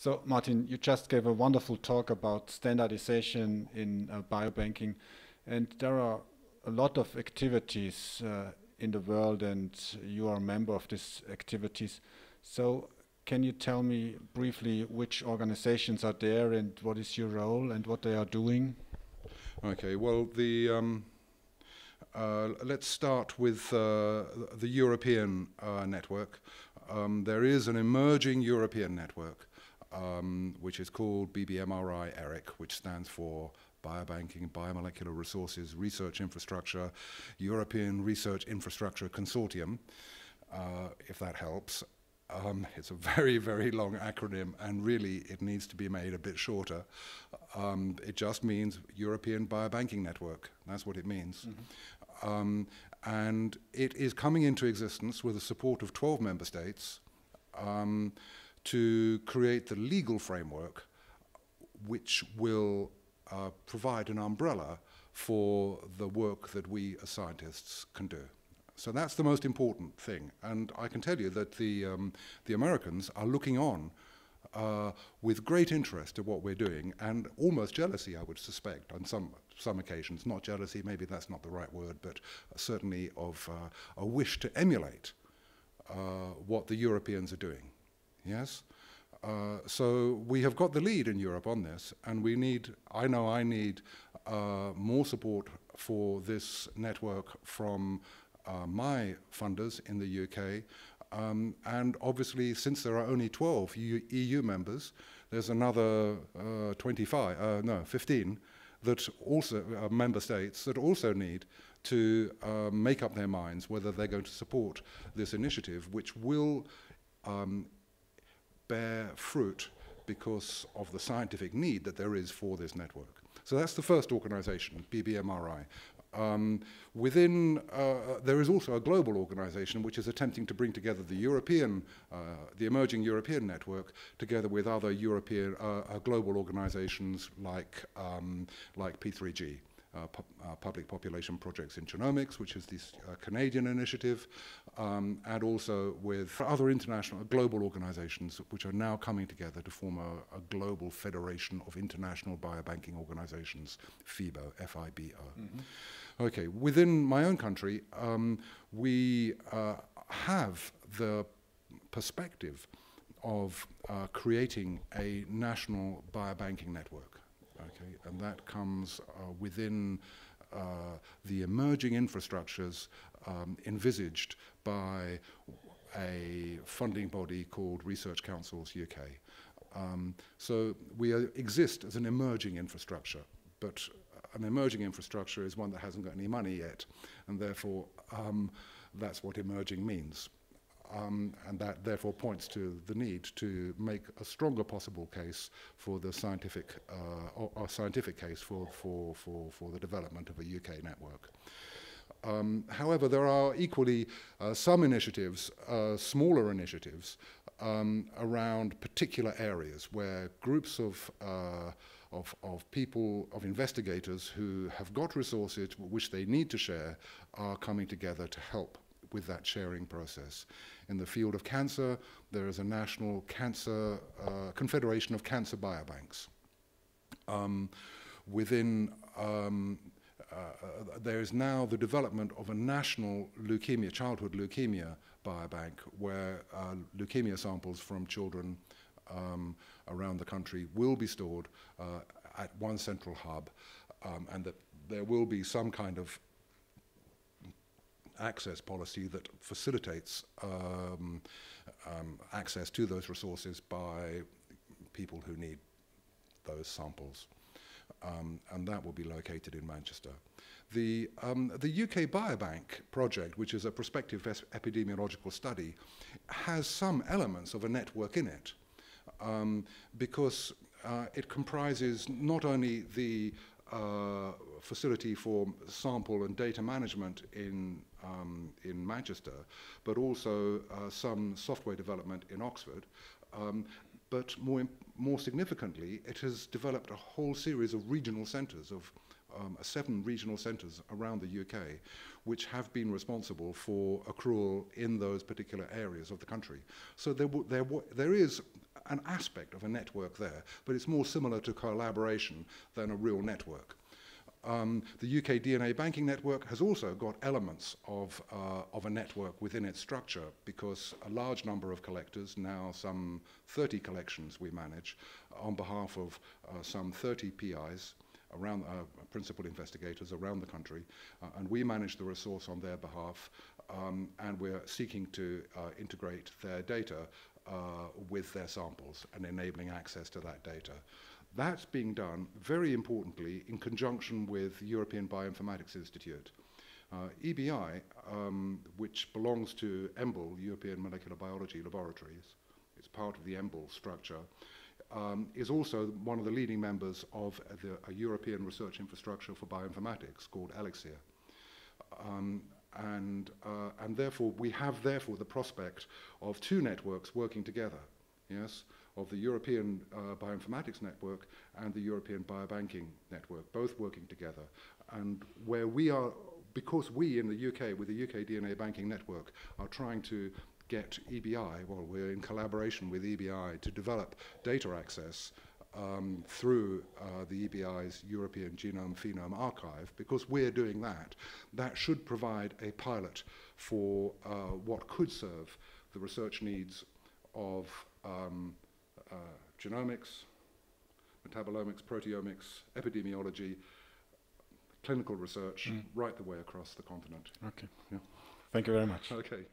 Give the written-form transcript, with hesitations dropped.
So, Martin, you just gave a wonderful talk about standardization in biobanking, and there are a lot of activities in the world, and you are a member of these activities. So, can you tell me briefly which organizations are there and what is your role and what they are doing? Okay, well, let's start with the European network. There is an emerging European network, which is called BBMRI ERIC, which stands for Biobanking, Biomolecular Resources, Research Infrastructure, European Research Infrastructure Consortium, if that helps. It's a very, very long acronym, and really it needs to be made a bit shorter. It just means European Biobanking Network. That's what it means. Mm-hmm. And it is coming into existence with the support of 12 member states to create the legal framework which will provide an umbrella for the work that we as scientists can do. So that's the most important thing. And I can tell you that the Americans are looking on with great interest at what we're doing, and almost jealousy, I would suspect, on some occasions. Not jealousy, maybe that's not the right word, but certainly of a wish to emulate what the Europeans are doing. Yes? So we have got the lead in Europe on this, and I know I need more support for this network from my funders in the UK, and obviously since there are only 12 EU members, there's another 15 that also member states that also need to make up their minds whether they're going to support this initiative, which will bear fruit because of the scientific need that there is for this network. So that's the first organization, BBMRI. There is also a global organization which is attempting to bring together the emerging European network together with other European global organizations like P3G, Public Population Projects in Genomics, which is this Canadian initiative, and also with other global organizations which are now coming together to form a global federation of international biobanking organizations, FIBO, F-I-B-O. Mm-hmm. Okay, within my own country, we have the perspective of creating a national biobanking network. Okay, and that comes within the emerging infrastructures envisaged by a funding body called Research Councils UK. So we exist as an emerging infrastructure, but an emerging infrastructure is one that hasn't got any money yet, and therefore that's what emerging means. And that therefore points to the need to make a stronger possible case for the scientific case for the development of a UK network. However, there are equally some initiatives, smaller initiatives, around particular areas where groups of people, of investigators who have got resources which they need to share are coming together to help with that sharing process. In the field of cancer, there is a national confederation of cancer biobanks. There is now the development of a national childhood leukemia biobank, where leukemia samples from children around the country will be stored at one central hub, and that there will be some kind of access policy that facilitates access to those resources by people who need those samples. And that will be located in Manchester. The UK Biobank project, which is a prospective epidemiological study, has some elements of a network in it, because it comprises not only the facility for sample and data management in Manchester, but also some software development in Oxford. But more significantly, it has developed a whole series of regional centres, of 7 regional centres around the UK, which have been responsible for accrual in those particular areas of the country. So there is an aspect of a network there, but it's more similar to collaboration than a real network. The UK DNA banking network has also got elements of a network within its structure, because a large number of collectors, now some 30 collections we manage, on behalf of some 30 PIs, around principal investigators around the country, and we manage the resource on their behalf, and we're seeking to integrate their data with their samples and enabling access to that data. That's being done, very importantly, in conjunction with the European Bioinformatics Institute. EBI, which belongs to EMBL, European Molecular Biology Laboratories, it's part of the EMBL structure, is also one of the leading members of a European research infrastructure for bioinformatics called Elixir. And therefore, we have the prospect of two networks working together, yes, of the European Bioinformatics Network and the European Biobanking Network, both working together. And where we are, because we in the UK, with the UK DNA Banking Network, are trying to get EBI, well, we're in collaboration with EBI to develop data access through the EBI's European Genome Phenome Archive. Because we're doing that, that should provide a pilot for what could serve the research needs of genomics, metabolomics, proteomics, epidemiology, clinical research, right the way across the continent. Okay. Yeah. Thank you very much. Okay.